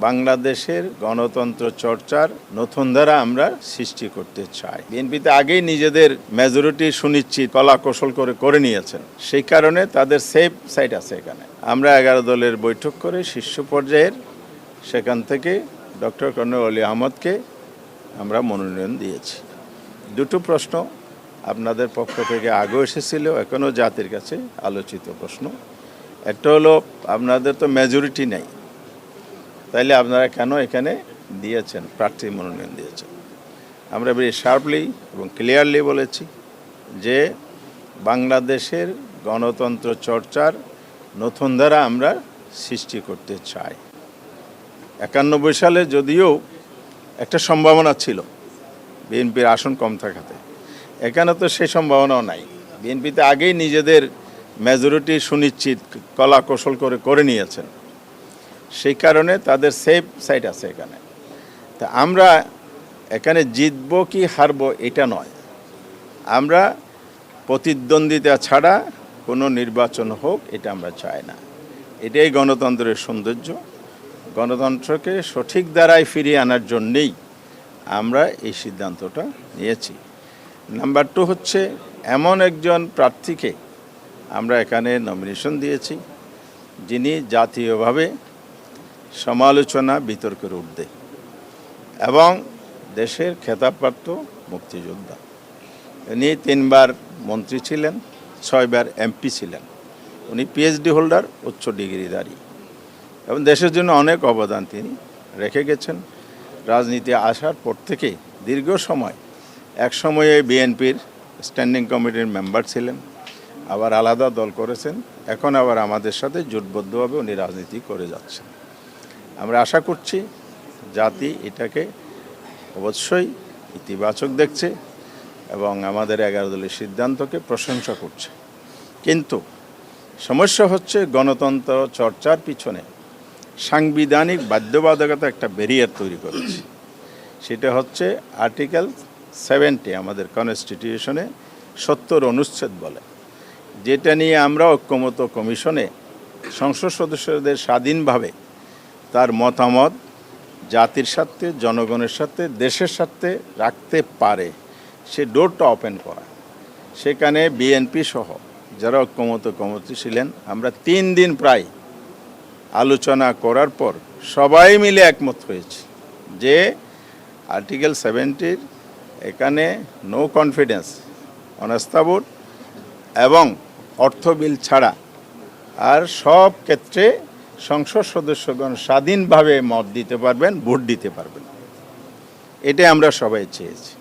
বাংলাদেশের গণতন্ত্র চর্চার নতুন ধারা আমরা সৃষ্টি করতে চাই। বিএনপিতে আগেই নিজেদের মেজরিটি সুনিশ্চিত কলা কৌশল করে নিয়েছেন, সেই কারণে তাদের সেফ সাইড আছে এখানে। আমরা 11 দলের বৈঠক করে শীর্ষ পর্যায়ের সেখান থেকে ডক্টর কর্নেল অলি আহমদকে আমরা মনোনয়ন দিয়েছি। দুটো প্রশ্ন আপনাদের পক্ষ থেকে আগেও এসেছিল, এখনও জাতির কাছে আলোচিত প্রশ্ন। একটা হলো আপনাদের তো মেজরিটি নেই, তাইলে আপনারা কেন এখানে দিয়েছেন, প্রার্থী মনোনয়ন দিয়েছেন? আমরা বেশ শার্পলি এবং ক্লিয়ারলি বলেছি যে বাংলাদেশের গণতন্ত্র চর্চার নতুন ধারা আমরা সৃষ্টি করতে চাই। 91 সালে যদিও একটা সম্ভাবনা ছিল বিএনপির আসন কম থাকাতে, এখানে তো সেই সম্ভাবনাও নাই। বিএনপিতে আগেই নিজেদের মেজরিটি সুনিশ্চিত কলা কৌশল করে নিয়েছেন, সেই কারণে তাদের সেফ সাইড আছে এখানে। তা আমরা এখানে জিতব কি হারব এটা নয়, আমরা প্রতিদ্বন্দ্বিতা ছাড়া কোনো নির্বাচন হোক এটা আমরা চাই না। এটাই গণতন্ত্রের সৌন্দর্য। গণতন্ত্রকে সঠিক ধারায় ফিরিয়ে আনার জন্যেই আমরা এই সিদ্ধান্তটা নিয়েছি। নাম্বার 2 হচ্ছে এমন একজন প্রার্থীকে আমরা এখানে নমিনেশন দিয়েছি যিনি জাতীয়ভাবে সমালোচনা বিতর্কের ঊর্ধ্বে এবং দেশের খেতাবপ্রাপ্ত মুক্তিযোদ্ধা। উনি 3 বার মন্ত্রী ছিলেন, 6 বার এমপি ছিলেন। উনি পিএইচডি হোল্ডার, উচ্চ ডিগ্রিধারী, এবং দেশের জন্য অনেক অবদান তিনি রেখে গেছেন। রাজনীতি আসার পর থেকে দীর্ঘ সময় এক সময়ে বিএনপির স্ট্যান্ডিং কমিটির মেম্বার ছিলেন, আবার আলাদা দল করেছেন, এখন আবার আমাদের সাথে জোটবদ্ধভাবে উনি রাজনীতি করে যাচ্ছেন। আমরা আশা করছি জাতি এটাকে অবশ্যই ইতিবাচক দেখছে এবং আমাদের 11 দলের সিদ্ধান্তকে প্রশংসা করছে। কিন্তু সমস্যা হচ্ছে গণতন্ত্র চর্চার পিছনে সাংবিধানিক বাধ্যবাধকতা একটা ব্যারিয়ার তৈরি করেছে। সেটা হচ্ছে আর্টিকেল 70 আমাদের কনস্টিটিউশনে 70 অনুচ্ছেদ বলে, যেটা নিয়ে আমরা ঐক্যমত্য কমিশনে সংসদ সদস্যদের স্বাধীনভাবে তার মতামত জাতির স্বার্থে, জনগণের সাথে, দেশের স্বার্থে রাখতে পারে, সে ডোরটা ওপেন করা। সেখানে বিএনপি সহ যারা ঐক্যমত্য কমিটি ছিলেন, আমরা 3 দিন প্রায় আলোচনা করার পর সবাই মিলে একমত হয়েছি যে আর্টিকেল 70 এখানে নো কনফিডেন্স, অনাস্থা ভোট এবং অর্থ বিল ছাড়া আর সব ক্ষেত্রে সংসদ সদস্যগণ স্বাধীনভাবে মত দিতে পারবেন, ভোট দিতে পারবেন। এটাই আমরা সবাই চেয়েছি।